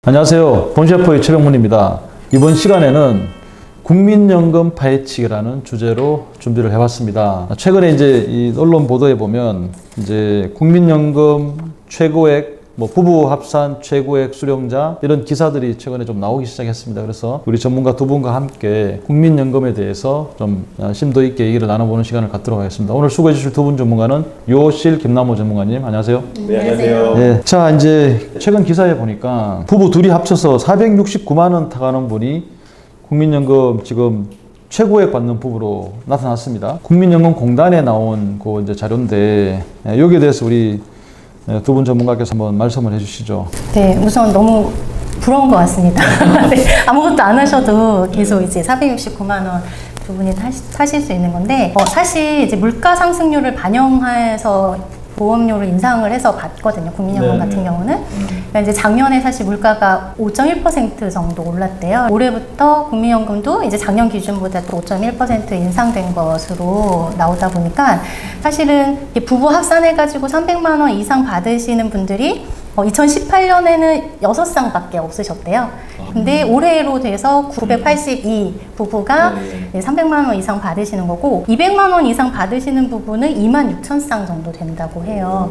안녕하세요. 본셰프의 최병문입니다. 이번 시간에는 국민연금 파헤치기라는 주제로 준비를 해봤습니다. 최근에 이제 이 언론 보도에 보면 이제 국민연금 최고액, 부부 합산 최고액 수령자 이런 기사들이 최근에 좀 나오기 시작했습니다. 그래서 우리 전문가 두 분과 함께 국민연금에 대해서 좀 심도 있게 얘기를 나눠보는 시간을 갖도록 하겠습니다. 오늘 수고해 주실 두 분 전문가는 요실 김남호 전문가님, 안녕하세요. 네, 안녕하세요. 네, 자 이제 최근 기사에 보니까 부부 둘이 합쳐서 469만 원 타가는 분이 국민연금 지금 최고액 받는 부부로 나타났습니다. 국민연금공단에 나온 그 이제 자료인데 여기에 대해서 우리 두 분 전문가께서 한번 말씀을 해주시죠. 네, 우선 너무 부러운 것 같습니다. 네, 아무것도 안 하셔도 계속 이제 469만 원 두 분이 타실 수 있는 건데, 사실 이제 물가 상승률을 반영해서 보험료를 인상을 해서 받거든요. 국민연금 같은 경우는. 그러니까 이제 작년에 사실 물가가 5.1% 정도 올랐대요. 올해부터 국민연금도 이제 작년 기준보다 또 5.1% 인상된 것으로 나오다 보니까 사실은 부부 합산해가지고 300만 원 이상 받으시는 분들이 2018년에는 6쌍밖에 없으셨대요. 근데 올해로 돼서 982 부부가 300만 원 이상 받으시는 거고, 200만 원 이상 받으시는 부부는 2만 6천 쌍 정도 된다고 해요.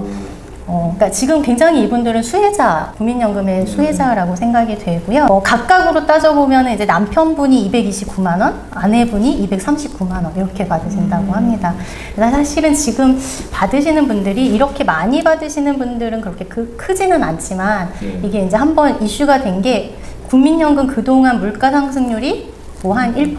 그러니까 지금 굉장히 이분들은 수혜자, 국민연금의 수혜자라고 생각이 되고요. 각각으로 따져보면 이제 남편분이 229만 원, 아내분이 239만 원 이렇게 받으신다고 합니다. 사실은 지금 받으시는 분들이 이렇게 많이 받으시는 분들은 그렇게 크지는 않지만 이게 이제 한번 이슈가 된 게 국민연금 그동안 물가 상승률이 한 1%,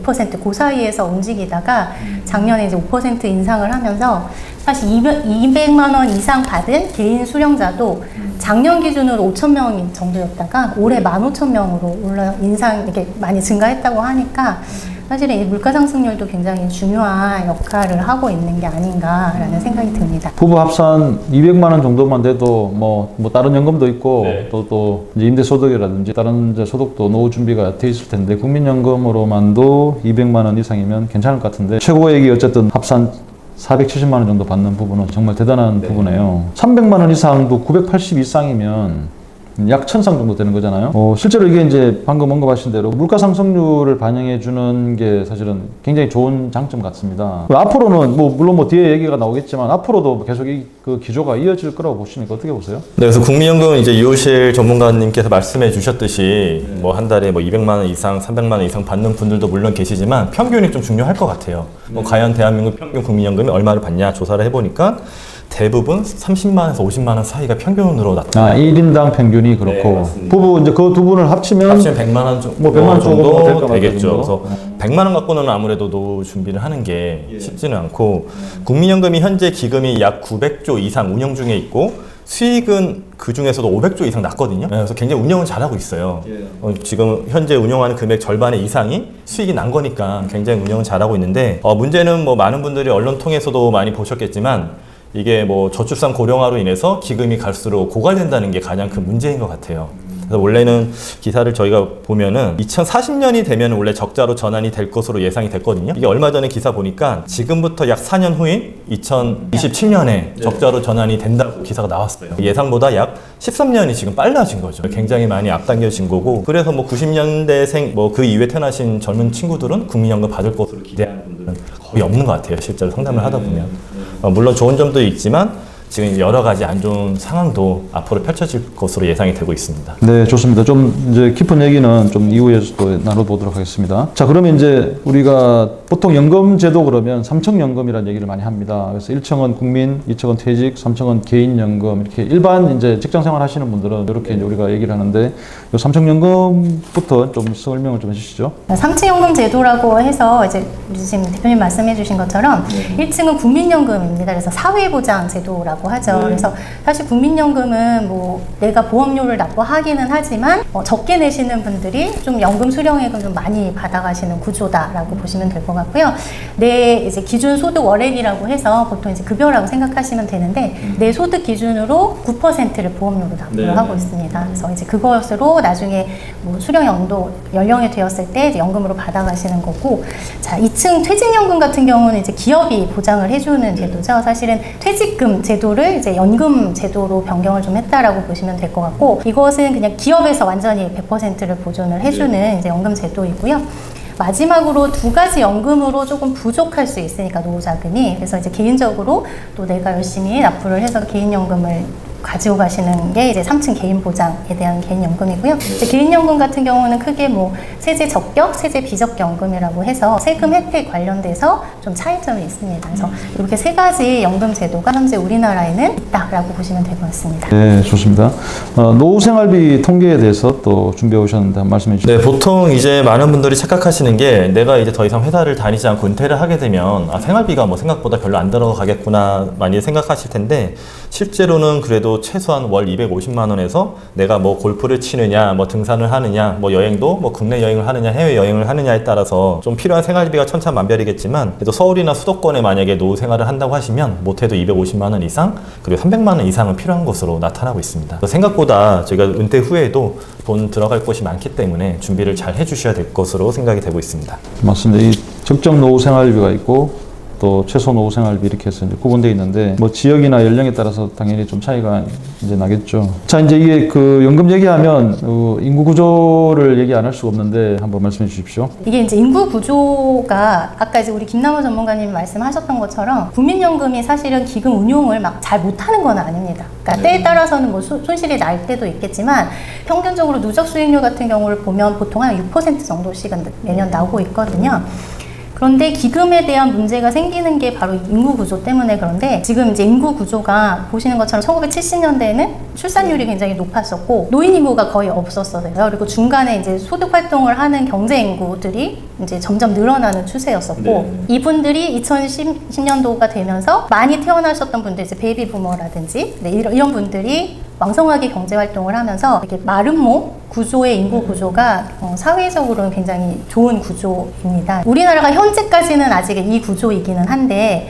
2% 그 사이에서 움직이다가 작년에 이제 5% 인상을 하면서 사실 200만 원 이상 받은 개인 수령자도 작년 기준으로 5천 명 정도였다가 올해 15,000명으로 인상 이렇게 많이 증가했다고 하니까 사실은 이 물가 상승률도 굉장히 중요한 역할을 하고 있는 게 아닌가라는 생각이 듭니다. 부부 합산 200만 원 정도만 돼도 뭐 다른 연금도 있고 네. 또 이제 임대소득이라든지 다른 이제 소득도 노후 준비가 돼 있을 텐데 국민연금으로만도 200만 원 이상이면 괜찮을 것 같은데 최고액이 어쨌든 합산 470만 원 정도 받는 부분은 정말 대단한 부분이에요. 300만 원 이상도 980 이상이면 약 1000쌍 정도 되는 거잖아요. 실제로 이게 이제 방금 언급하신 대로 물가 상승률을 반영해 주는 게 사실은 굉장히 좋은 장점 같습니다. 앞으로는 물론 뒤에 얘기가 나오겠지만 앞으로도 계속 그 기조가 이어질 거라고 보시니까 어떻게 보세요? 네, 그래서 국민연금 이제 이호실 전문가님께서 말씀해 주셨듯이 한 달에 200만 원 이상, 300만 원 이상 받는 분들도 물론 계시지만 평균이 좀 중요할 것 같아요. 과연 대한민국 평균 국민연금이 얼마를 받냐 조사를 해보니까 대부분 30만원에서 50만원 사이가 평균으로 나타나요. 1인당 평균이 그렇고. 네, 부부 이제 그 두 분을 합치면 100만원 정도, 100만 정도 되겠죠. 그래서 100만원 갖고는 아무래도 노후 준비를 하는 게 쉽지는 않고, 국민연금이 현재 기금이 약 900조 이상 운영 중에 있고 수익은 그 중에서도 500조 이상 났거든요. 그래서 굉장히 운영을 잘하고 있어요. 지금 현재 운영하는 금액 절반의 이상이 수익이 난 거니까 굉장히 운영을 잘하고 있는데, 문제는 많은 분들이 언론 통해서도 많이 보셨겠지만 이게 저출산 고령화로 인해서 기금이 갈수록 고갈된다는 게 가장 큰 문제인 것 같아요. 그래서 원래는 기사를 저희가 보면은 2040년이 되면 원래 적자로 전환이 될 것으로 예상이 됐거든요. 이게 얼마 전에 기사 보니까 지금부터 약 4년 후인 2027년에 적자로 전환이 된다고 기사가 나왔어요. 예상보다 약 13년이 지금 빨라진 거죠. 굉장히 많이 앞당겨진 거고, 그래서 90년대생 그 이후에 태어나신 젊은 친구들은 국민연금 받을 것으로 기대하는 분들은 거의 없는 것 같아요. 실제로 상담을 하다 보면. 물론 좋은 점도 있지만 지금 여러 가지 안 좋은 상황도 앞으로 펼쳐질 것으로 예상이 되고 있습니다. 네, 좋습니다. 좀 이제 깊은 얘기는 좀 이후에 또 나눠보도록 하겠습니다. 자, 그러면 이제 우리가 보통 연금제도 그러면 삼청연금이라는 얘기를 많이 합니다. 그래서 1층은 국민, 2층은 퇴직, 3층은 개인연금, 이렇게 일반 이제 직장생활 하시는 분들은 이렇게 이제 우리가 얘기를 하는데, 이 삼청연금부터 좀 설명을 좀 해주시죠. 삼층연금 제도라고 해서 이제 지금 대표님 말씀해주신 것처럼 1층은 국민연금입니다. 그래서 사회보장 제도라고 하죠. 그래서 사실 국민연금은 내가 보험료를 납부하기는 하지만 적게 내시는 분들이 좀 연금 수령액은 좀 많이 받아가시는 구조다라고 보시면 될 것 같고요. 내 이제 기준 소득 월액이라고 해서 보통 이제 급여라고 생각하시면 되는데, 내 소득 기준으로 9%를 보험료로 납부를 하고 있습니다. 그래서 이제 그것으로 나중에 수령 연령이 되었을 때 이제 연금으로 받아가시는 거고, 자, 2층 퇴직연금 같은 경우는 이제 기업이 보장을 해주는 제도죠. 사실은 퇴직금 제도 제도를 이제 연금 제도로 변경을 좀 했다라고 보시면 될 것 같고, 이것은 그냥 기업에서 완전히 100%를 보존을 해주는 이제 연금 제도이고요. 마지막으로 두 가지 연금으로 조금 부족할 수 있으니까 노후자금이, 그래서 이제 개인적으로 또 내가 열심히 납부를 해서 개인연금을 가지고 가시는 게 이제 3층 개인 보장에 대한 개인연금이고요. 이제 개인연금 같은 경우는 크게 뭐 세제 적격, 세제 비적격 연금이라고 해서 세금 혜택 관련돼서 좀 차이점이 있습니다. 그래서 이렇게 세 가지 연금 제도가 현재 우리나라에는 있다라고 보시면 될 것 같습니다. 네, 좋습니다. 노후 생활비 통계에 대해서 또 준비해 오셨는데 한번 말씀해 주시죠. 네, 보통 이제 많은 분들이 착각하시는 게 내가 이제 더 이상 회사를 다니지 않고 은퇴를 하게 되면 생활비가 뭐 생각보다 별로 안 들어가겠구나 많이 생각하실 텐데, 실제로는 그래도 최소한 월 250만 원에서 내가 뭐 골프를 치느냐, 뭐 등산을 하느냐, 뭐 여행도 뭐 국내 여행을 하느냐, 해외 여행을 하느냐에 따라서 좀 필요한 생활비가 천차만별이겠지만, 그래도 서울이나 수도권에 만약에 노후 생활을 한다고 하시면 못해도 250만 원 이상, 그리고 300만 원 이상은 필요한 것으로 나타나고 있습니다. 생각보다 저희가 은퇴 후에도 돈 들어갈 곳이 많기 때문에 준비를 잘 해주셔야 될 것으로 생각이 되고 있습니다. 맞습니다. 이 적정 노후 생활비가 있고 또 최소 노후 생활비 이렇게 해서 이제 구분되어 있는데, 뭐 지역이나 연령에 따라서 당연히 좀 차이가 이제 나겠죠. 자, 이제 이게 그 연금 얘기하면 인구 구조를 얘기 안 할 수가 없는데 한번 말씀해 주십시오. 이게 이제 인구 구조가 아까 이제 우리 김남호 전문가님이 말씀하셨던 것처럼 국민연금이 사실은 기금 운용을 막 잘 못하는 건 아닙니다. 그러니까 때에 따라서는 뭐 손실이 날 때도 있겠지만 평균적으로 누적 수익률 같은 경우를 보면 보통 한 6% 정도씩은 매년 나오고 있거든요. 그런데 기금에 대한 문제가 생기는 게 바로 인구 구조 때문에 그런데, 지금 이제 인구 구조가 보시는 것처럼 1970년대에는 출산율이 굉장히 높았었고 노인 인구가 거의 없었어요. 그리고 중간에 이제 소득 활동을 하는 경제 인구들이 이제 점점 늘어나는 추세였었고, 이분들이 2010년도가 되면서 많이 태어나셨던 분들, 이제 베이비 부머라든지 이런 분들이 왕성하게 경제 활동을 하면서 이렇게 마름모 구조의 인구 구조가 사회적으로는 굉장히 좋은 구조입니다. 우리나라가 현재까지는 아직 이 구조이기는 한데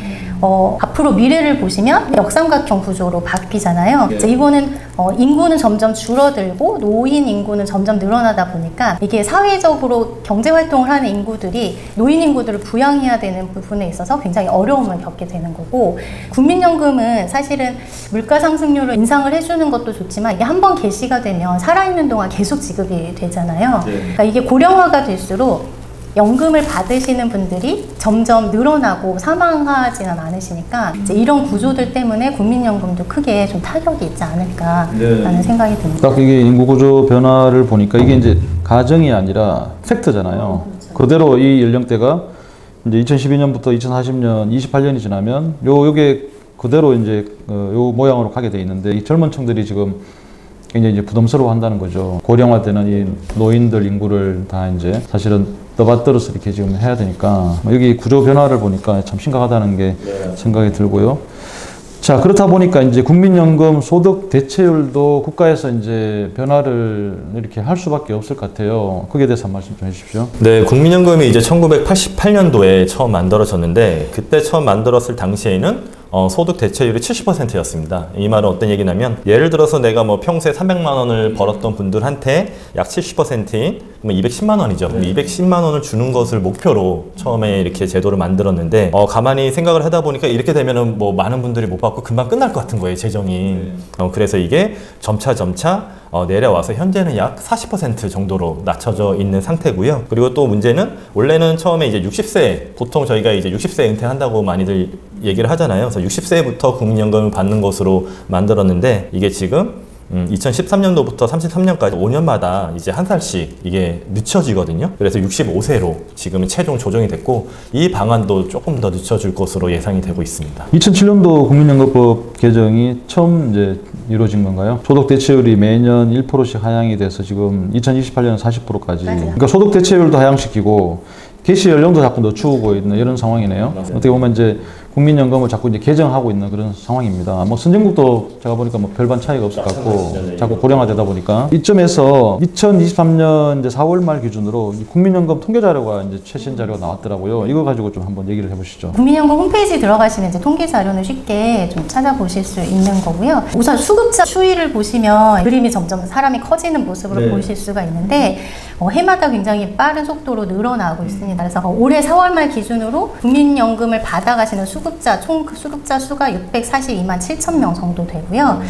앞으로 미래를 보시면 역삼각형 구조로 바뀌잖아요. 이제 이거는 인구는 점점 줄어들고 노인 인구는 점점 늘어나다 보니까 이게 사회적으로 경제 활동을 하는 인구들이 노인 인구들을 부양해야 되는 부분에 있어서 굉장히 어려움을 겪게 되는 거고, 국민연금은 사실은 물가 상승률을 인상을 해주는 것도 좋지만 이게 한번 개시가 되면 살아있는 동안 계속 지급이 되잖아요. 그러니까 이게 고령화가 될수록 연금을 받으시는 분들이 점점 늘어나고 사망하지는 않으시니까 이제 이런 구조들 때문에 국민연금도 크게 좀 타격이 있지 않을까라는 생각이 듭니다. 딱 이게 인구 구조 변화를 보니까 이게 이제 가정이 아니라 팩트잖아요. 그대로 이 연령대가 이제 2012년부터 2040년, 28년이 지나면 요게 그대로 이제 요 모양으로 가게 돼 있는데, 이 젊은 층들이 지금 굉장히 이제 부담스러워 한다는 거죠. 고령화되는 이 노인들 인구를 다 이제 사실은 떠받들어서 이렇게 지금 해야 되니까 여기 구조 변화를 보니까 참 심각하다는 게 생각이 들고요. 자, 그렇다 보니까 이제 국민연금 소득 대체율도 국가에서 이제 변화를 이렇게 할 수밖에 없을 것 같아요. 거기에 대해서 한 말씀 좀 해주십시오. 네, 국민연금이 이제 1988년도에 처음 만들어졌는데, 그때 처음 만들었을 당시에는 소득 대체율이 70%였습니다. 이 말은 어떤 얘기냐면, 예를 들어서 내가 뭐 평소에 300만 원을 벌었던 분들한테 약 70%인 210만 원이죠. 210만 원을 주는 것을 목표로 처음에 이렇게 제도를 만들었는데, 가만히 생각을 하다 보니까 이렇게 되면은 뭐 많은 분들이 못 받고 금방 끝날 것 같은 거예요, 재정이. 그래서 이게 점차 내려와서 현재는 약 40% 정도로 낮춰져 있는 상태고요. 그리고 또 문제는, 원래는 처음에 이제 60세, 보통 저희가 이제 60세에 은퇴한다고 많이들 얘기를 하잖아요. 그래서 60세부터 국민연금을 받는 것으로 만들었는데, 이게 지금 2013년도부터 33년까지 5년마다 이제 한 살씩 이게 늦춰지거든요. 그래서 65세로 지금은 최종 조정이 됐고, 이 방안도 조금 더 늦춰질 것으로 예상이 되고 있습니다. 2007년도 국민연금법 개정이 처음 이제 이루어진 건가요? 소득 대체율이 매년 1%씩 하향이 돼서 지금 2028년 40%까지. 그러니까 소득 대체율도 하향시키고 개시 연령도 자꾸 늦추고 있는 이런 상황이네요. 맞아요. 어떻게 보면 이제 국민연금을 자꾸 이제 개정하고 있는 그런 상황입니다. 뭐 선진국도 제가 보니까 뭐 별반 차이가 없을 것 같고 자꾸 고령화되다 보니까 이점에서 2023년 이제 4월 말 기준으로 국민연금 통계 자료가 이제 최신 자료가 나왔더라고요. 이거 가지고 좀 한번 얘기를 해보시죠. 국민연금 홈페이지 들어가시면 이제 통계 자료는 쉽게 좀 찾아보실 수 있는 거고요. 우선 수급자 추이를 보시면 그림이 점점 사람이 커지는 모습으로 보실 수가 있는데, 해마다 굉장히 빠른 속도로 늘어나고 있습니다. 그래서 올해 4월 말 기준으로 국민연금을 받아가시는 수급자, 총 수급자 수가 642만 7천 명 정도 되고요.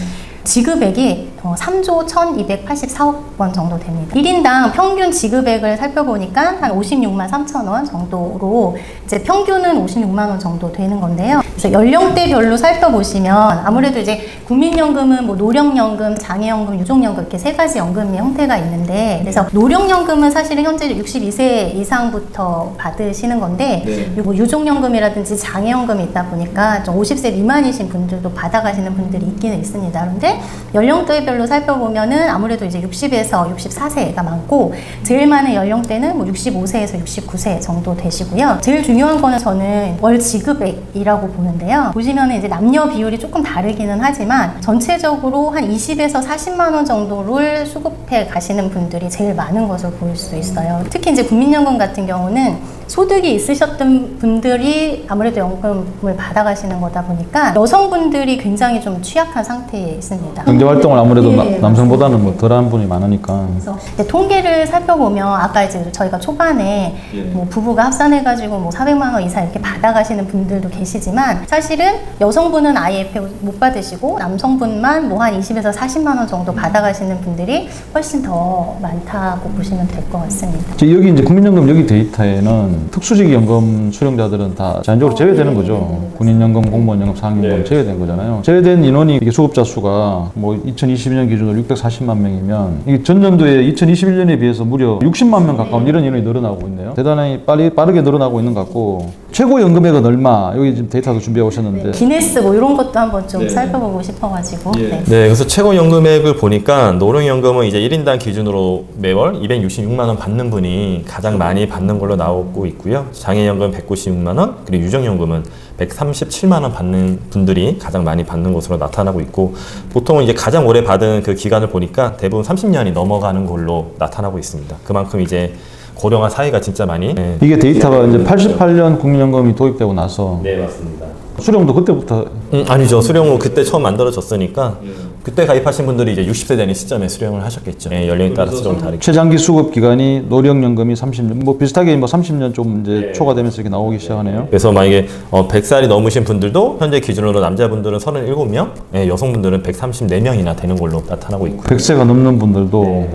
지급액이 3조 1,284억 원 정도 됩니다. 1인당 평균 지급액을 살펴보니까 한 56만 3천 원 정도로 이제 평균은 56만 원 정도 되는 건데요. 그래서 연령대별로 살펴보시면 아무래도 이제 국민연금은 뭐 노령연금, 장애연금, 유족연금 이렇게 세 가지 연금의 형태가 있는데 그래서 노령연금은 사실은 현재 62세 이상부터 받으시는 건데 뭐 유족연금이라든지 장애연금이 있다 보니까 좀 50세 미만이신 분들도 받아가시는 분들이 있기는 있습니다. 그런데 연령대별로 살펴보면은 아무래도 이제 60에서 64세가 많고 제일 많은 연령대는 뭐 65세에서 69세 정도 되시고요. 제일 중요한 거는 저는 월 지급액이라고 보는데요. 보시면은 이제 남녀 비율이 조금 다르기는 하지만 전체적으로 한 20에서 40만 원 정도를 수급해 가시는 분들이 제일 많은 것으로 보일 수 있어요. 특히 이제 국민연금 같은 경우는 소득이 있으셨던 분들이 아무래도 연금을 받아가시는 거다 보니까 여성분들이 굉장히 좀 취약한 상태에 있습니다. 경제활동을 아무래도 예, 남성보다는 뭐 덜한 분이 많으니까. 그래서 이제 통계를 살펴보면 아까 이제 저희가 초반에 뭐 부부가 합산해가지고 뭐 400만 원 이상 이렇게 받아가시는 분들도 계시지만 사실은 여성분은 아예 못 받으시고 남성분만 뭐 한 20에서 40만 원 정도 받아가시는 분들이 훨씬 더 많다고 보시면 될 것 같습니다. 여기 이제 국민연금 여기 데이터에는 특수직 연금 수령자들은 다 자연적으로 제외되는 거죠. 군인연금, 공무원연금, 상임연금 제외된 거잖아요. 제외된 인원이 이게 수급자 수가 뭐 2022년 기준으로 640만 명이면 이게 전년도에 2021년에 비해서 무려 60만 명 가까운 이런 인원이 늘어나고 있네요. 대단히 빠르게 늘어나고 있는 것 같고 최고 연금액은 얼마? 여기 지금 데이터도 준비해 오셨는데 기네스 뭐 이런 것도 한번 좀 살펴보고 싶어가지고. 네, 그래서 최고 연금액을 보니까 노령연금은 이제 1인당 기준으로 매월 266만 원 받는 분이 가장 많이 받는 걸로 나오고 있고요. 장애연금 196만 원, 그리고 유족연금은 137만 원 받는 분들이 가장 많이 받는 것으로 나타나고 있고 보통은 이제 가장 오래 받은 그 기간을 보니까 대부분 30년이 넘어가는 걸로 나타나고 있습니다. 그만큼 이제 고령화 사회가 진짜 많이 이게 데이터가 이제 88년 국민연금이 도입되고 나서 네, 맞습니다. 수령도 그때부터 아니죠. 수령은 그때 처음 만들어졌으니까 그때 가입하신 분들이 이제 60세 되는 시점에 수령을 하셨겠죠. 네, 연령에 따라서 좀 다르게. 최장기 수급 기간이 노령연금이 30년, 뭐 비슷하게 뭐 30년 좀 이제 초과되면서 이렇게 나오기 시작하네요. 그래서 만약에 100살이 넘으신 분들도 현재 기준으로 남자분들은 37명, 여성분들은 134명이나 되는 걸로 나타나고 있고요. 100세가 넘는 분들도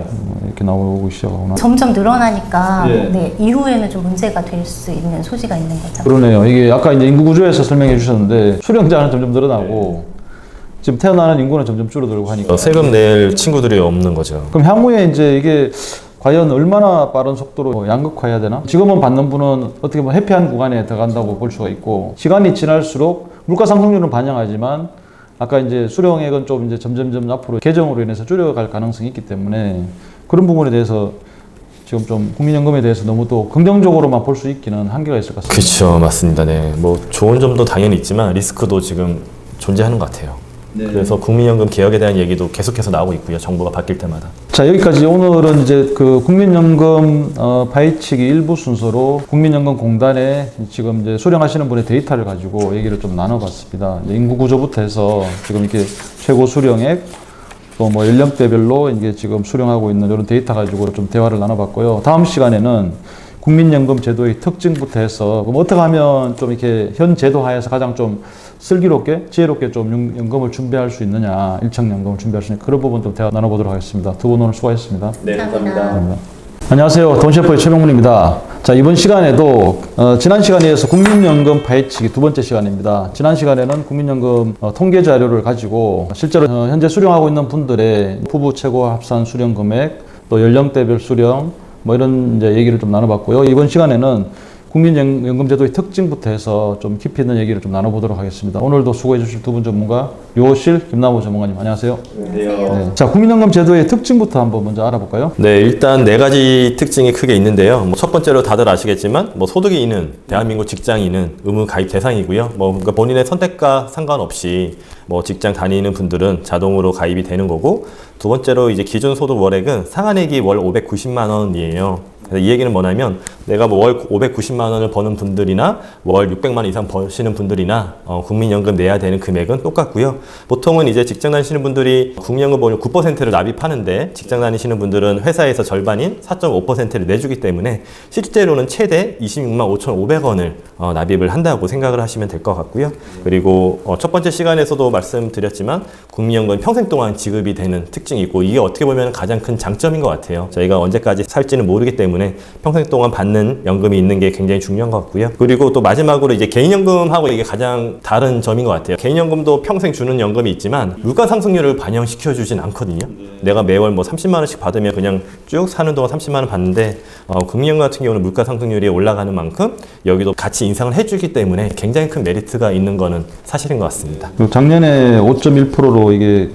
이렇게 나오기 시작하구나. 점점 늘어나니까 네, 이후에는 좀 문제가 될 수 있는 소지가 있는 거죠. 그러네요. 이게 아까 이제 인구 구조에서 설명해 주셨는데 수령자는 점점 늘어나고 지금 태어나는 인구는 점점 줄어들고 하니까 세금 낼 친구들이 없는 거죠. 그럼 향후에 이제 이게 과연 얼마나 빠른 속도로 양극화해야 되나? 지금은 받는 분은 어떻게 보면 회피한 구간에 들어간다고 볼 수가 있고 시간이 지날수록 물가 상승률은 반영하지만 아까 이제 수령액은 좀 이제 점점점 앞으로 개정으로 인해서 줄여갈 가능성이 있기 때문에 그런 부분에 대해서 지금 좀 국민연금에 대해서 너무 또 긍정적으로만 볼 수 있기는 한계가 있을 것 같습니다. 그렇죠, 맞습니다. 네, 뭐 좋은 점도 당연히 있지만 리스크도 지금 존재하는 것 같아요. 그래서 국민연금 개혁에 대한 얘기도 계속해서 나오고 있고요. 정부가 바뀔 때마다. 자, 여기까지 오늘은 이제 그 국민연금 파헤치기 일부 순서로 국민연금공단에 지금 이제 수령하시는 분의 데이터를 가지고 얘기를 좀 나눠봤습니다. 이제 인구 구조부터 해서 지금 이렇게 최고 수령액 또 뭐 연령대별로 이게 지금 수령하고 있는 이런 데이터 가지고 좀 대화를 나눠봤고요. 다음 시간에는 국민연금 제도의 특징부터 해서 그럼 어떻게 하면 좀 이렇게 현 제도 하에서 가장 좀 슬기롭게 지혜롭게 좀 연금을 준비할 수 있느냐, 일착연금을 준비할 수 있는 그런 부분 좀 대화 나눠보도록 하겠습니다. 두 분 오늘 수고하셨습니다. 네, 감사합니다. 안녕하세요. 돈셰프의 최명문입니다. 자, 이번 시간에도 지난 시간에 이어서 국민연금 파헤치기 두 번째 시간입니다. 지난 시간에는 국민연금 통계 자료를 가지고 실제로 현재 수령하고 있는 분들의 부부 최고 합산 수령 금액, 또 연령대별 수령 뭐 이런 이제 얘기를 좀 나눠봤고요. 이번 시간에는 국민연금 제도의 특징부터 해서 좀 깊이 있는 얘기를 좀 나눠보도록 하겠습니다. 오늘도 수고해 주실 두 분 전문가 유호실, 김남호 전문가님 안녕하세요. 네. 자, 국민연금 제도의 특징부터 한번 먼저 알아볼까요? 네, 일단 네 가지 특징이 크게 있는데요. 뭐 첫 번째로 다들 아시겠지만 뭐 소득이 있는 대한민국 직장인은 의무 가입 대상이고요. 뭐 그러니까 본인의 선택과 상관없이 뭐 직장 다니는 분들은 자동으로 가입이 되는 거고 두 번째로 이제 기준 소득 월액은 상한액이 월 590만 원이에요. 이 얘기는 뭐냐면 내가 뭐 월 590만 원을 버는 분들이나 월 600만 원 이상 버시는 분들이나 국민연금 내야 되는 금액은 똑같고요. 보통은 이제 직장 다니시는 분들이 국민연금 보험료 9%를 납입하는데 직장 다니시는 분들은 회사에서 절반인 4.5%를 내주기 때문에 실제로는 최대 26만 5,500원을 납입을 한다고 생각을 하시면 될 것 같고요. 그리고 첫 번째 시간에서도 말씀드렸지만 국민연금 평생 동안 지급이 되는 특징이 있고 이게 어떻게 보면 가장 큰 장점인 것 같아요. 저희가 언제까지 살지는 모르기 때문에 평생 동안 받는 연금이 있는 게 굉장히 중요한 것 같고요. 그리고 또 마지막으로 이제 개인연금하고 이게 가장 다른 점인 것 같아요. 개인연금도 평생 주는 연금이 있지만 물가 상승률을 반영시켜 주진 않거든요. 내가 매월 뭐 30만 원씩 받으면 그냥 쭉 사는 동안 30만 원 받는데 국민연금 같은 경우는 물가 상승률이 올라가는 만큼 여기도 같이 인상을 해주기 때문에 굉장히 큰 메리트가 있는 거는 사실인 것 같습니다. 작년에 5.1%로 이게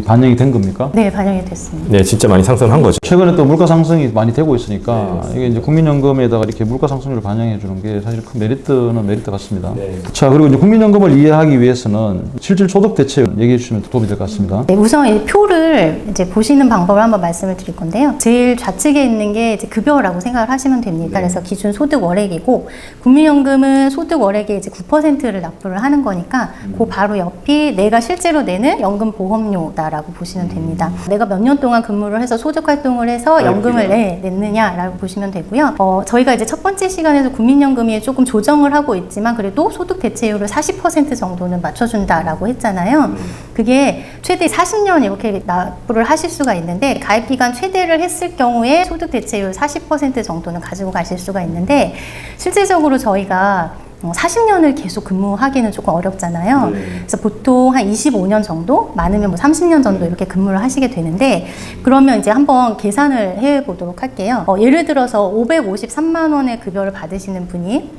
반영이 된 겁니까? 네, 반영이 됐습니다. 네, 진짜 많이 상승한 거죠. 최근에 또 물가 상승이 많이 되고 있으니까 이게 이제 국민연금에다가 이렇게 물가 상승률을 반영해 주는 게 사실 큰 메리트는 메리트 같습니다. 자, 그리고 이제 국민연금을 이해하기 위해서는 실질 소득 대체 얘기해 주시면 도움이 될 것 같습니다. 네, 우선 이 표를 이제 보시는 방법을 한번 말씀을 드릴 건데요. 제일 좌측에 있는 게 이제 급여라고 생각을 하시면 됩니다. 그래서 기준 소득 월액이고 국민연금은 소득 월액의 이제 9%를 납부를 하는 거니까 그 바로 옆이 내가 실제로 내는 연금 보험료 라고 보시면 됩니다. 내가 몇 년 동안 근무를 해서 소득 활동을 해서 연금을 냈느냐라고 보시면 되고요. 저희가 이제 첫 번째 시간에서 국민연금이 조금 조정을 하고 있지만 그래도 소득 대체율을 40% 정도는 맞춰준다라고 했잖아요. 그게 최대 40년 이렇게 납부를 하실 수가 있는데 가입 기간 최대를 했을 경우에 소득 대체율 40% 정도는 가지고 가실 수가 있는데 실제적으로 저희가 40년을 계속 근무하기는 조금 어렵잖아요. 그래서 보통 한 25년 정도, 많으면 뭐 30년 정도 이렇게 근무를 하시게 되는데 그러면 이제 한번 계산을 해 보도록 할게요. 예를 들어서 553만 원의 급여를 받으시는 분이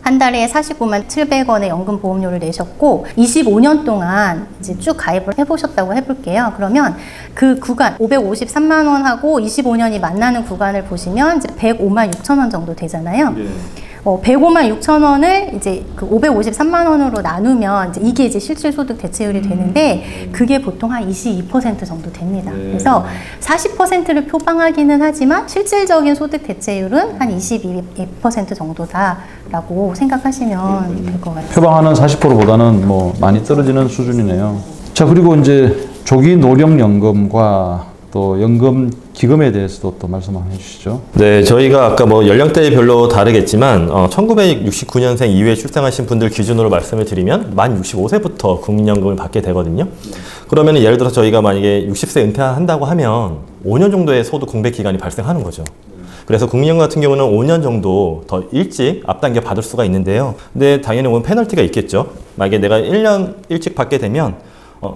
한 달에 49만 700원의 연금 보험료를 내셨고 25년 동안 이제 쭉 가입을 해보셨다고 해볼게요. 그러면 그 구간 553만 원하고 25년이 만나는 구간을 보시면 이제 105만 6천 원 정도 되잖아요. 105만 6천 원을 이제 그 553만 원으로 나누면 이제 이게 실질 소득 대체율이 되는데 그게 보통 한 22% 정도 됩니다. 그래서 40%를 표방하기는 하지만 실질적인 소득 대체율은 한 22% 정도다라고 생각하시면 될 것 같아요. 표방하는 40%보다는 뭐 많이 떨어지는 수준이네요. 자, 그리고 이제 조기 노령연금과 또 연금 기금에 대해서도 또 말씀 한번 해주시죠. 네, 저희가 아까 뭐 연령대별로 다르겠지만 1969년생 이후에 출생하신 분들 기준으로 말씀을 드리면 만 65세부터 국민연금을 받게 되거든요. 그러면 예를 들어서 저희가 만약에 60세 은퇴한다고 하면 5년 정도의 소득 공백 기간이 발생하는 거죠. 그래서 국민연금 같은 경우는 5년 정도 더 일찍 앞당겨 받을 수가 있는데요. 근데 당연히 오늘 페널티가 있겠죠. 만약에 내가 1년 일찍 받게 되면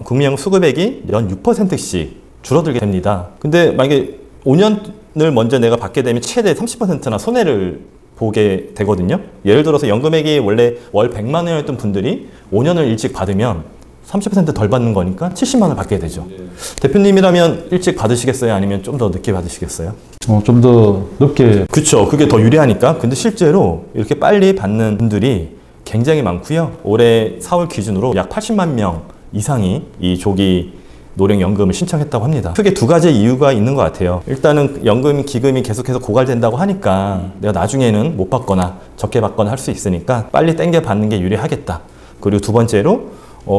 국민연금 수급액이 연 6%씩 줄어들게 됩니다. 근데 만약에 5년을 먼저 내가 받게 되면 최대 30%나 손해를 보게 되거든요. 예를 들어서 연금액이 원래 월 100만 원이었던 분들이 5년을 일찍 받으면 30% 덜 받는 거니까 70만 원을 받게 되죠. 대표님이라면 일찍 받으시겠어요? 아니면 좀 더 늦게 받으시겠어요? 좀 더 늦게. 그렇죠. 그게 더 유리하니까. 근데 실제로 이렇게 빨리 받는 분들이 굉장히 많고요. 올해 4월 기준으로 약 80만 명 이상이 이 조기 노령연금을 신청했다고 합니다. 크게 두 가지 이유가 있는 것 같아요. 일단은 연금 기금이 계속해서 고갈된다고 하니까 내가 나중에는 못 받거나 적게 받거나 할 수 있으니까 빨리 땡겨 받는 게 유리하겠다. 그리고 두 번째로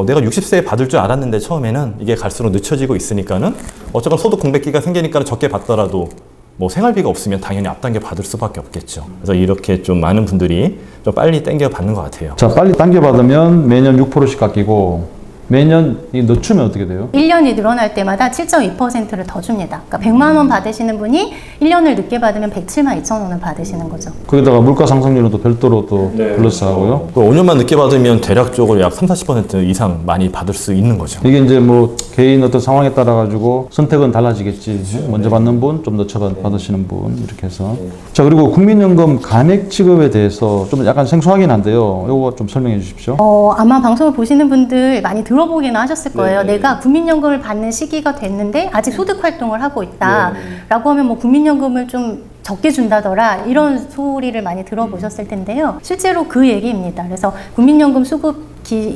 내가 60세에 받을 줄 알았는데 처음에는 이게 갈수록 늦춰지고 있으니까는 어쨌건 소득 공백기가 생기니까 적게 받더라도 뭐 생활비가 없으면 당연히 앞당겨 받을 수밖에 없겠죠. 그래서 이렇게 좀 많은 분들이 좀 빨리 땡겨 받는 것 같아요. 자, 빨리 당겨 받으면 매년 6%씩 깎이고 매년 늦추면 어떻게 돼요? 1년이 늘어날 때마다 7.2%를 더 줍니다. 그러니까 100만 원 받으시는 분이 1년을 늦게 받으면 107만 2천 원을 받으시는 거죠. 거기다가 물가 상승률은 또 별도로 또 플러스 하고요. 5년만 늦게 받으면 대략적으로 약 30-40% 이상 많이 받을 수 있는 거죠. 이게 이제 뭐 개인 어떤 상황에 따라 가지고 선택은 달라지겠지. 먼저 받는 분, 좀 늦춰 받으시는 분 이렇게 해서. 자, 그리고 국민연금 간액 지급에 대해서 좀 약간 생소하긴 한데요. 이거 좀 설명해 주십시오. 아마 방송을 보시는 분들 많이 들어보기는 하셨을 거예요. 내가 국민연금을 받는 시기가 됐는데 아직 소득 활동을 하고 있다라고 하면 뭐 국민연금을 좀 적게 준다더라 이런 소리를 많이 들어보셨을 텐데요. 실제로 그 얘기입니다. 그래서 국민연금 수급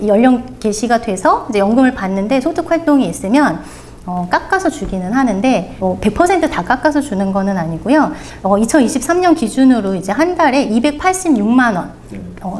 연령 개시가 돼서 이제 연금을 받는데 소득 활동이 있으면 깎아서 주기는 하는데 100% 다 깎아서 주는 거는 아니고요. 2023년 기준으로 이제 한 달에 286만 원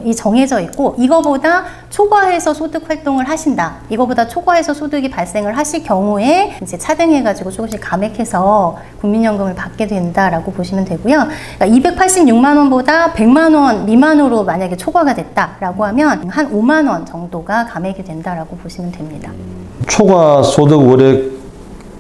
이 정해져 있고, 이거보다 초과해서 소득 활동을 하신다, 이거보다 초과해서 소득이 발생을 하실 경우에 이제 차등해가지고 조금씩 감액해서 국민연금을 받게 된다라고 보시면 되고요. 그러니까 286만 원보다 100만 원 미만으로 만약에 초과가 됐다라고 하면 한 5만 원 정도가 감액이 된다라고 보시면 됩니다. 초과 소득 월액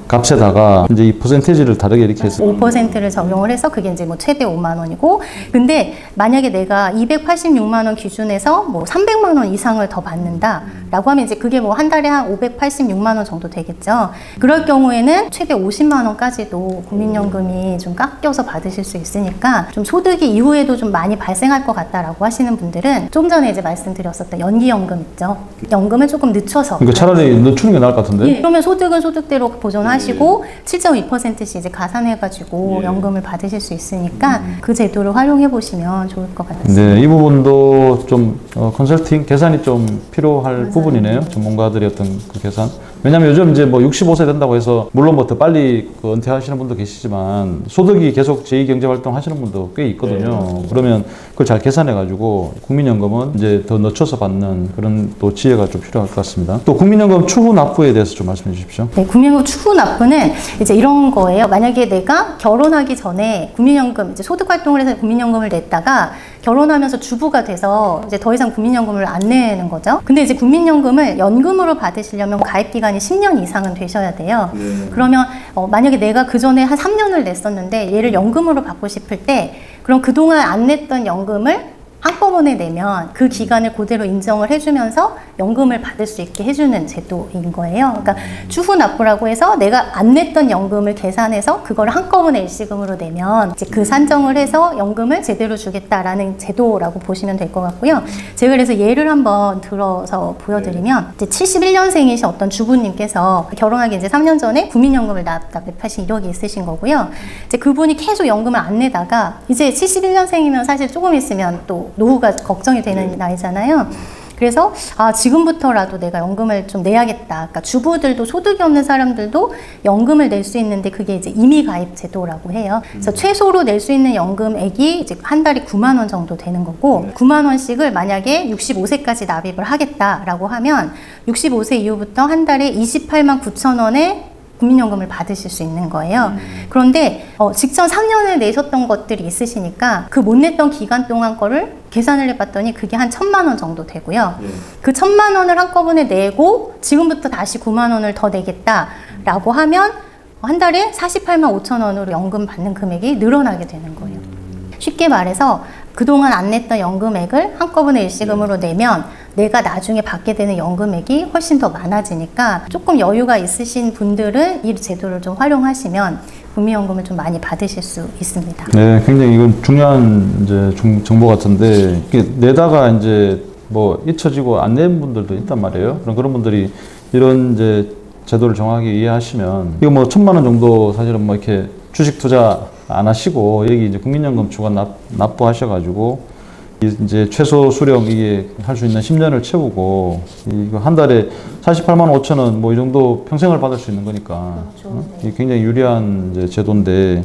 값에다가 이제 이 퍼센테이지를 다르게 이렇게 해서 5%를 적용을 해서 그게 이제 뭐 최대 5만 원이고, 근데 만약에 내가 286만 원 기준에서 뭐 300만 원 이상을 더 받는다라고 하면 이제 그게 뭐 한 달에 한 586만 원 정도 되겠죠. 그럴 경우에는 최대 50만 원까지도 국민연금이 좀 깎여서 받으실 수 있으니까, 좀 소득이 이후에도 좀 많이 발생할 것 같다라고 하시는 분들은 좀 전에 이제 말씀드렸었던 연기연금 있죠. 연금을 조금 늦춰서. 그러니까 차라리 늦추는 게 나을 것 같은데. 예, 그러면 소득은 소득대로 보존하시고 7.2%씩 이제 가산해가지고 연금을 받으실 수 있으니까 그 제도를 활용해 보시면 좋을 것 같습니다. 네, 이 부분도 좀 컨설팅 계산이 좀 필요할 부분이네요. 전문가들의 어떤 그 계산. 왜냐하면 요즘 이제 뭐 65세 된다고 해서 물론 뭐 더 빨리 그 은퇴하시는 분도 계시지만 소득이 계속 제2경제활동 하시는 분도 꽤 있거든요. 그러면 그걸 잘 계산해가지고 국민연금은 이제 더 늦춰서 받는 그런 또 지혜가 좀 필요할 것 같습니다. 또 국민연금 추후 납부에 대해서 좀 말씀해 주십시오. 네, 국민연금 추후 납부는 이제 이런 거예요. 만약에 내가 결혼하기 전에 국민연금, 이제 소득 활동을 해서 국민연금을 냈다가 결혼하면서 주부가 돼서 이제 더 이상 국민연금을 안 내는 거죠. 근데 이제 국민연금을 연금으로 받으시려면 가입 기간이 10년 이상은 되셔야 돼요. 그러면 만약에 내가 그 전에 한 3년을 냈었는데 얘를 연금으로 받고 싶을 때, 그럼 그동안 안 냈던 연금을 한꺼번에 내면 그 기간을 그대로 인정을 해주면서 연금을 받을 수 있게 해주는 제도인 거예요. 그러니까 추후 납부라고 해서 내가 안 냈던 연금을 계산해서 그걸 한꺼번에 일시금으로 내면 이제 그 산정을 해서 연금을 제대로 주겠다라는 제도라고 보시면 될 것 같고요. 제가 그래서 예를 한번 들어서 보여드리면, 이제 71년생이신 어떤 주부님께서 결혼하기 이제 3년 전에 국민연금을 납입하신 이력이 있으신 거고요. 이제 그분이 계속 연금을 안 내다가 이제 71년생이면 사실 조금 있으면 또 노후가 걱정이 되는 나이잖아요. 그래서 지금부터라도 내가 연금을 좀 내야겠다. 그러니까 주부들도 소득이 없는 사람들도 연금을 낼 수 있는데 그게 이제 임의가입 제도라고 해요. 그래서 최소로 낼 수 있는 연금액이 이제 한 달에 9만 원 정도 되는 거고, 9만 원씩을 만약에 65세까지 납입을 하겠다라고 하면 65세 이후부터 한 달에 28만 9천 원에 국민연금을 받으실 수 있는 거예요. 그런데 직전 3년을 내셨던 것들이 있으시니까 그 못 냈던 기간 동안 거를 계산을 해봤더니 그게 한 1,000만 원 정도 되고요. 그 1,000만 원을 한꺼번에 내고 지금부터 다시 9만 원을 더 내겠다라고 하면 한 달에 48만 5천 원으로 연금 받는 금액이 늘어나게 되는 거예요. 쉽게 말해서 그동안 안 냈던 연금액을 한꺼번에 일시금으로 내면 내가 나중에 받게 되는 연금액이 훨씬 더 많아지니까, 조금 여유가 있으신 분들은 이 제도를 좀 활용하시면 국민연금을 좀 많이 받으실 수 있습니다. 네, 굉장히 이건 중요한 이제 정보 같은데, 이게 내다가 이제 뭐 잊혀지고 안 낸 분들도 있단 말이에요. 그런 분들이 이런 이제 제도를 정확하게 이해하시면, 이거 뭐 1,000만 원 정도 사실은 뭐 이렇게 주식 투자 안 하시고 여기 이제 국민연금 추가 납부하셔가지고 이제 최소 수령 이게 할 수 있는 10년을 채우고, 이거 한 달에 48만 5천 원 뭐 이 정도 평생을 받을 수 있는 거니까. 그렇죠. 이게 굉장히 유리한 이제 제도인데,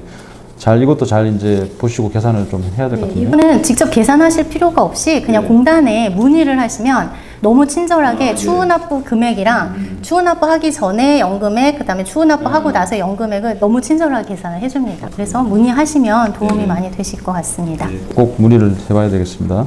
이것도 잘 이제 보시고 계산을 좀 해야 될 것 같은데요. 이분은 직접 계산하실 필요가 없이 그냥 공단에 문의를 하시면 너무 친절하게 추후 납부 금액이랑 추후 납부하기 전에 연금액, 그다음에 추후 납부하고 나서 연금액을 너무 친절하게 계산을 해줍니다. 그래서 문의하시면 도움이 많이 되실 것 같습니다. 꼭 문의를 해봐야 되겠습니다.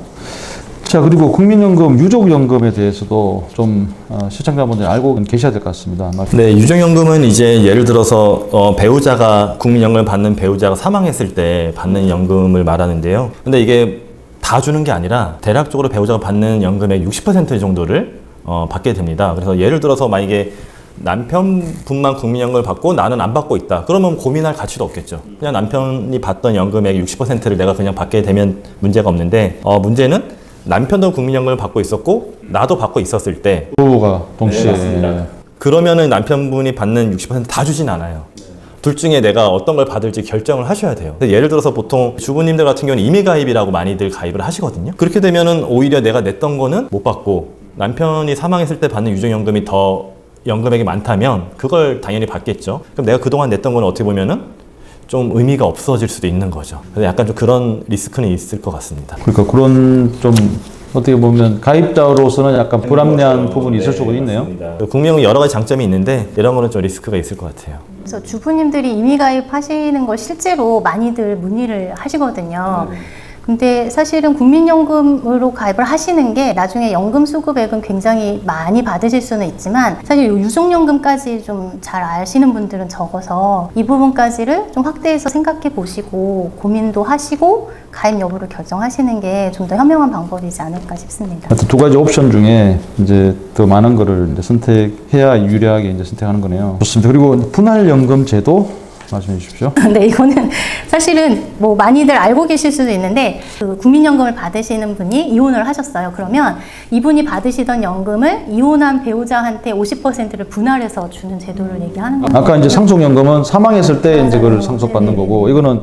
자, 그리고 국민연금, 유족연금에 대해서도 좀 시청자분들이 알고 계셔야 될 것 같습니다. 네, 유족연금은 이제 예를 들어서 배우자가 국민연금을 받는 배우자가 사망했을 때 받는 연금을 말하는데요. 근데 이게 다 주는 게 아니라 대략적으로 배우자가 받는 연금의 60% 정도를 받게 됩니다. 그래서 예를 들어서 만약에 남편분만 국민연금을 받고 나는 안 받고 있다. 그러면 고민할 가치도 없겠죠. 그냥 남편이 받던 연금의 60%를 내가 그냥 받게 되면 문제가 없는데, 문제는 남편도 국민연금을 받고 있었고 나도 받고 있었을 때 부부가 동시에. 그러면은 남편분이 받는 60% 다 주진 않아요. 둘 중에 내가 어떤 걸 받을지 결정을 하셔야 돼요. 예를 들어서 보통 주부님들 같은 경우는 임의가입이라고 많이들 가입을 하시거든요. 그렇게 되면은 오히려 내가 냈던 거는 못 받고 남편이 사망했을 때 받는 유족연금이 더 연금액이 많다면 그걸 당연히 받겠죠. 그럼 내가 그동안 냈던 건 어떻게 보면은 좀 의미가 없어질 수도 있는 거죠. 그래서 약간 좀 그런 리스크는 있을 것 같습니다. 그러니까 그런 좀 어떻게 보면 가입자로서는 약간 불합리한 부분이 있을 수가 있네요. 국민연금 여러 가지 장점이 있는데 이런 거는 좀 리스크가 있을 것 같아요. 그래서 주부님들이 임의 가입하시는 걸 실제로 많이들 문의를 하시거든요. 근데 사실은 국민연금으로 가입을 하시는 게 나중에 연금 수급액은 굉장히 많이 받으실 수는 있지만 사실 요 유족연금까지 좀 잘 아시는 분들은 적어서 이 부분까지를 좀 확대해서 생각해 보시고 고민도 하시고 가입 여부를 결정하시는 게 좀 더 현명한 방법이지 않을까 싶습니다. 하여튼 두 가지 옵션 중에 이제 더 많은 거를 이제 선택해야 유리하게 이제 선택하는 거네요. 좋습니다. 그리고 분할연금 제도 말씀해 주십시오. 네, 이거는 사실은 뭐 많이들 알고 계실 수도 있는데 그 국민연금을 받으시는 분이 이혼을 하셨어요. 그러면 이분이 받으시던 연금을 이혼한 배우자한테 50%를 분할해서 주는 제도를 얘기하는 거예요. 아까 이제 상속연금은 사망했을 때 이제 그걸 상속받는 거고 이거는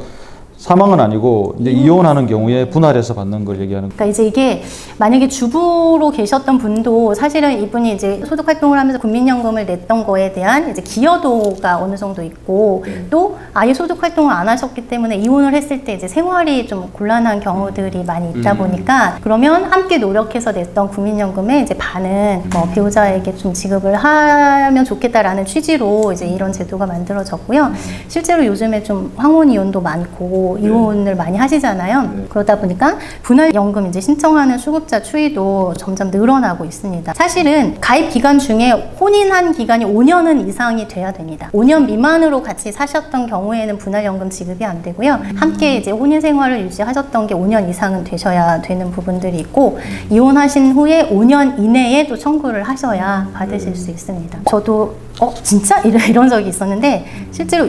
사망은 아니고 이제 이혼하는 경우에 분할해서 받는 걸 얘기하는 거예요. 그러니까 이제 이게 만약에 주부로 계셨던 분도 사실은 이분이 이제 소득 활동을 하면서 국민연금을 냈던 거에 대한 이제 기여도가 어느 정도 있고 또 아예 소득 활동을 안 하셨기 때문에 이혼을 했을 때 이제 생활이 좀 곤란한 경우들이 많이 있다 보니까 그러면 함께 노력해서 냈던 국민연금의 이제 반은 배우자에게 좀 지급을 하면 좋겠다라는 취지로 이제 이런 제도가 만들어졌고요. 실제로 요즘에 좀 황혼 이혼도 많고 이혼을 많이 하시잖아요. 그러다 보니까 분할연금 이제 신청하는 수급자 추이도 점점 늘어나고 있습니다. 사실은 가입 기간 중에 혼인한 기간이 5년은 이상이 돼야 됩니다. 5년 미만으로 같이 사셨던 경우에는 분할연금 지급이 안 되고요. 함께 이제 혼인 생활을 유지하셨던 게 5년 이상은 되셔야 되는 부분들이 있고 이혼하신 후에 5년 이내에 또 청구를 하셔야 받으실 수 있습니다. 저도 진짜? 이런 적이 있었는데 실제로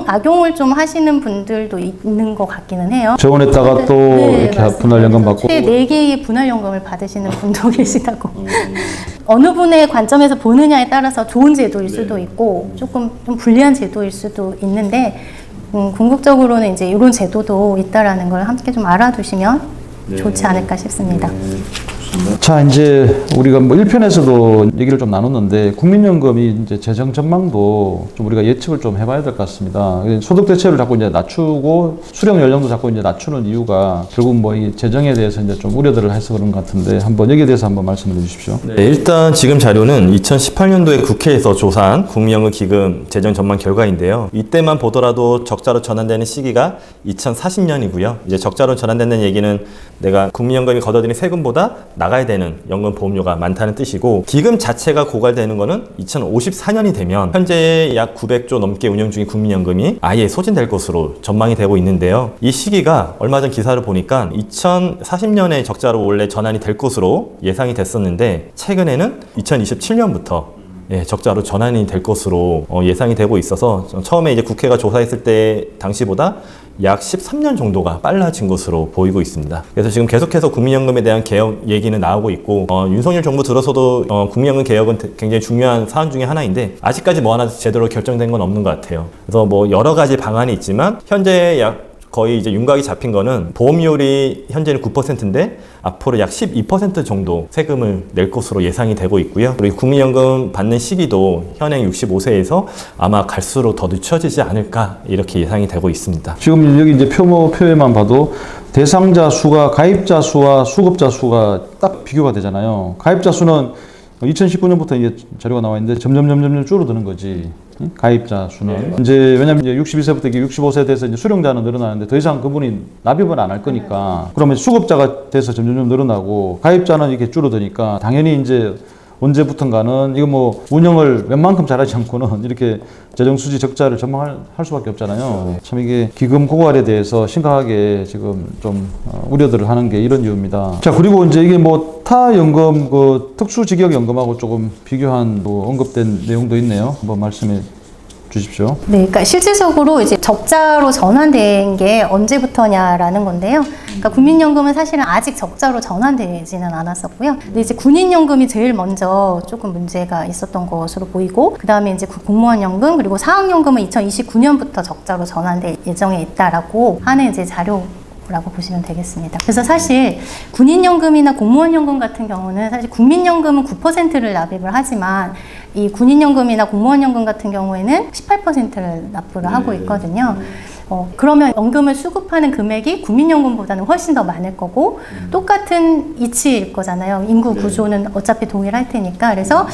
악용을 좀 하시는 분들도 있는 것 같기는 해요. 재혼했다가 또 이렇게 맞습니다. 분할연금 받고 4개의 분할연금을 받으시는 분도 계시다고. 어느 분의 관점에서 보느냐에 따라서 좋은 제도일 수도 있고 조금 좀 불리한 제도일 수도 있는데 궁극적으로는 이제 이런 제도도 있다라는 걸 함께 좀 알아두시면 좋지 않을까 싶습니다. 자, 이제 우리가 뭐 1편에서도 얘기를 좀 나눴는데 국민연금이 이제 재정 전망도 좀 우리가 예측을 좀 해봐야 될 것 같습니다. 소득 대체를 자꾸 이제 낮추고 수령 연령도 자꾸 이제 낮추는 이유가 결국 뭐 이 재정에 대해서 이제 좀 우려들을 해서 그런 것 같은데 한번 여기에 대해서 한번 말씀해 주십시오. 네, 일단 지금 자료는 2018년도에 국회에서 조사한 국민연금 기금 재정 전망 결과인데요. 이때만 보더라도 적자로 전환되는 시기가 2040년이고요. 이제 적자로 전환된다는 얘기는 내가 국민연금이 걷어들인 세금보다 나가야 되는 연금 보험료가 많다는 뜻이고 기금 자체가 고갈되는 거는 2054년이 되면 현재 약 900조 넘게 운영 중인 국민연금이 아예 소진될 것으로 전망이 되고 있는데요. 이 시기가 얼마 전 기사를 보니까 2040년에 적자로 원래 전환이 될 것으로 예상이 됐었는데 최근에는 2027년부터 적자로 전환이 될 것으로 예상이 되고 있어서 처음에 이제 국회가 조사했을 때 당시보다 약 13년 정도가 빨라진 것으로 보이고 있습니다. 그래서 지금 계속해서 국민연금에 대한 개혁 얘기는 나오고 있고 윤석열 정부 들어서도 국민연금 개혁은 굉장히 중요한 사안 중에 하나인데 아직까지 뭐 하나 제대로 결정된 건 없는 것 같아요. 그래서 뭐 여러 가지 방안이 있지만 현재 약 거의 이제 윤곽이 잡힌 거는 보험료율이 현재는 9%인데 앞으로 약 12% 정도 세금을 낼 것으로 예상이 되고 있고요. 그리고 국민연금 받는 시기도 현행 65세에서 아마 갈수록 더 늦춰지지 않을까 이렇게 예상이 되고 있습니다. 지금 여기 이제 표에만 봐도 대상자 수가 가입자 수와 수급자 수가 딱 비교가 되잖아요. 가입자 수는 2019년부터 이제 자료가 나와 있는데 점점 줄어드는 거지. 가입자 수는 이제 왜냐면 이제 62세부터 65세 돼서 이제 수령자는 늘어나는데 더 이상 그분이 납입을 안 할 거니까 그러면 수급자가 돼서 점점 늘어나고 가입자는 이렇게 줄어드니까 당연히 이제 언제부턴가는 이거 뭐 운영을 웬만큼 잘하지 않고는 이렇게 재정수지 적자를 전망할 수밖에 없잖아요. 참 이게 기금 고갈에 대해서 심각하게 지금 좀 우려들을 하는 게 이런 이유입니다. 자, 그리고 이제 이게 뭐 타연금 그 특수직역연금하고 조금 비교한 뭐 언급된 내용도 있네요. 한번 말씀해 주십시오. 네, 그러니까 실질적으로 이제 적자로 전환된 게 언제부터냐라는 건데요. 그러니까 국민연금은 사실은 아직 적자로 전환되지는 않았었고요. 근데 이제 군인연금이 제일 먼저 조금 문제가 있었던 것으로 보이고, 그 다음에 이제 공무원연금 그리고 사학연금은 2029년부터 적자로 전환될 예정에 있다라고 하는 이제 자료. 라고 보시면 되겠습니다. 그래서 사실 군인연금이나 공무원연금 같은 경우는 사실 국민연금은 9%를 납입을 하지만 이 군인연금이나 공무원연금 같은 경우에는 18%를 납부를 하고 있거든요. 그러면 연금을 수급하는 금액이 국민연금보다는 훨씬 더 많을 거고 똑같은 이치일 거잖아요. 인구 구조는 어차피 동일할 테니까. 그래서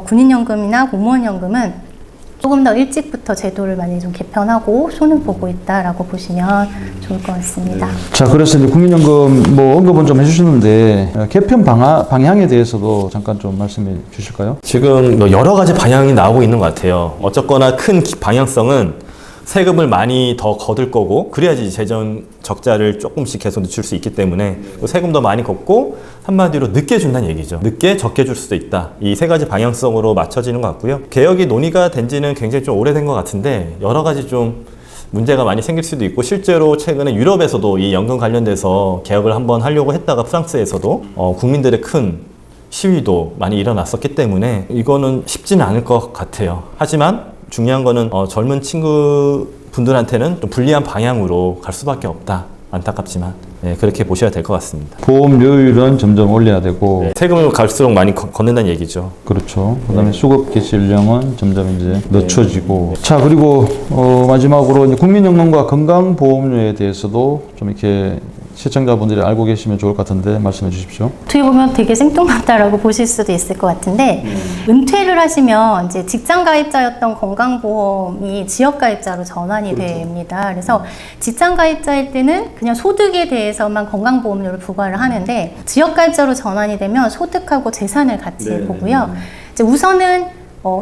군인연금이나 공무원연금은 조금 더 일찍부터 제도를 많이 좀 개편하고 손을 보고 있다라고 보시면 좋을 것 같습니다. 자, 그래서 이제 국민연금 뭐 언급은 좀 해주셨는데 개편 방향에 대해서도 잠깐 좀 말씀해 주실까요? 지금 뭐 여러 가지 방향이 나오고 있는 것 같아요. 어쨌거나 큰 방향성은 세금을 많이 더 거둘 거고 그래야지 재정 적자를 조금씩 계속 늦출 수 있기 때문에 세금도 많이 걷고 한마디로 늦게 준다는 얘기죠. 늦게 적게 줄 수도 있다. 이 세 가지 방향성으로 맞춰지는 것 같고요. 개혁이 논의가 된 지는 굉장히 좀 오래된 것 같은데 여러 가지 좀 문제가 많이 생길 수도 있고 실제로 최근에 유럽에서도 이 연금 관련돼서 개혁을 한번 하려고 했다가 프랑스에서도 국민들의 큰 시위도 많이 일어났었기 때문에 이거는 쉽지는 않을 것 같아요. 하지만 중요한 거는 젊은 친구분들한테는 좀 불리한 방향으로 갈 수밖에 없다. 안타깝지만 그렇게 보셔야 될 것 같습니다. 보험료율은 점점 올려야 되고 세금을 갈수록 많이 걷는다는 얘기죠. 그렇죠. 그다음에 수급 개시 연령은 점점 이제 늦춰지고 자, 그리고 마지막으로 이제 국민연금과 건강보험료에 대해서도 좀 이렇게 시청자분들이 알고 계시면 좋을 것 같은데 말씀해 주십시오. 어떻게 보면 되게 생뚱맞다라고 보실 수도 있을 것 같은데 은퇴를 하시면 이제 직장 가입자였던 건강보험이 지역 가입자로 전환이 됩니다. 그래서 직장 가입자일 때는 그냥 소득에 대해서만 건강보험료를 부과를 하는데 지역 가입자로 전환이 되면 소득하고 재산을 같이 보고요. 이제 우선은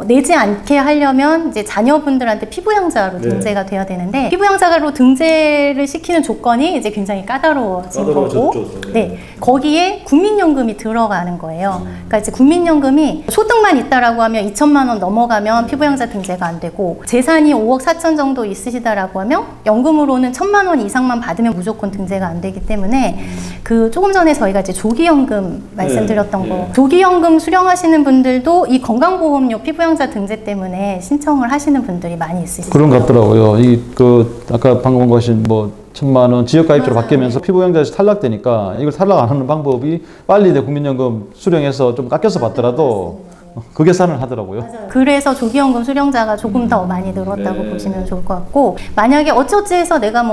내지 않게 하려면 이제 자녀분들한테 피부양자로 등재가 돼야 되는데 피부양자로 등재를 시키는 조건이 이제 굉장히 까다로워진 거고 네, 거기에 국민연금이 들어가는 거예요. 그러니까 이제 국민연금이 소득만 있다라고 하면 2천만 원 넘어가면 피부양자 등재가 안 되고 재산이 5억 4천 정도 있으시다라고 하면 연금으로는 1,000만 원 이상만 받으면 무조건 등재가 안 되기 때문에 그 조금 전에 저희가 이제 조기연금 말씀드렸던 거 조기연금 수령하시는 분들도 이 건강보험료 피부양자 등재 때문에 신청을 하시는 분들이 많이 있으시죠. 그런 것 같더라고요. 아까 방금 거신 1,000만 원 지역가입자로 바뀌면서 피부양자에서 탈락되니까 이걸 탈락 안 하는 방법이 빨리 내 국민연금 수령해서 좀 깎여서 받더라도 그 계산을 하더라고요. 그래서 조기연금 수령자가 조금 더 많이 늘었다고 보시면 좋을 것 같고 만약에 어찌어찌 해서 내가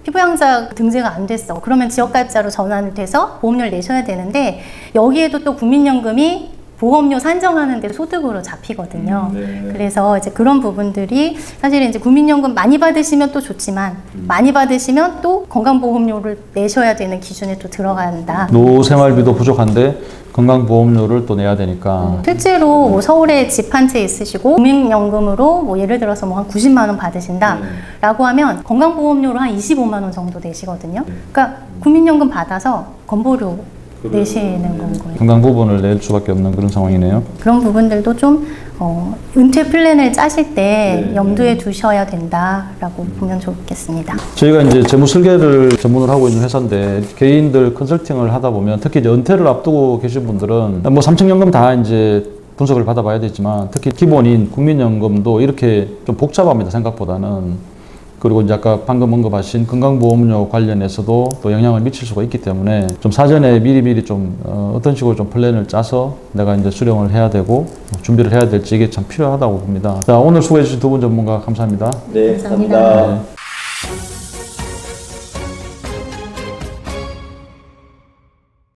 피부양자 등재가 안 됐어. 그러면 지역가입자로 전환이 돼서 보험료를 내셔야 되는데 여기에도 또 국민연금이 보험료 산정하는 데 소득으로 잡히거든요. 그래서 이제 그런 부분들이 사실은 이제 국민연금 많이 받으시면 또 좋지만 많이 받으시면 또 건강보험료를 내셔야 되는 기준에 또 들어간다. 노생활비도 부족한데 건강보험료를 또 내야 되니까 실제로 서울에 집 한 채 있으시고 국민연금으로 예를 들어서 한 90만 원 받으신다 라고 하면 건강보험료로 한 25만 원 정도 내시거든요. 그러니까 국민연금 받아서 건보료 내시는 건 거예요. 건강 부분을 낼 수밖에 없는 그런 상황이네요. 그런 부분들도 좀 은퇴 플랜을 짜실 때 염두에 두셔야 된다라고 보면 좋겠습니다. 저희가 이제 재무 설계를 전문으로 하고 있는 회사인데 개인들 컨설팅을 하다 보면 특히 이제 은퇴를 앞두고 계신 분들은 3층연금 다 이제 분석을 받아봐야 되지만 특히 기본인 국민연금도 이렇게 좀 복잡합니다. 생각보다는. 그리고 이제 아까 방금 언급하신 건강보험료 관련해서도 또 영향을 미칠 수가 있기 때문에 좀 사전에 미리미리 좀 어떤 식으로 좀 플랜을 짜서 내가 이제 수령을 해야 되고 준비를 해야 될지 이게 참 필요하다고 봅니다. 자, 오늘 수고해 주신 두 분 전문가 감사합니다. 감사합니다. 네.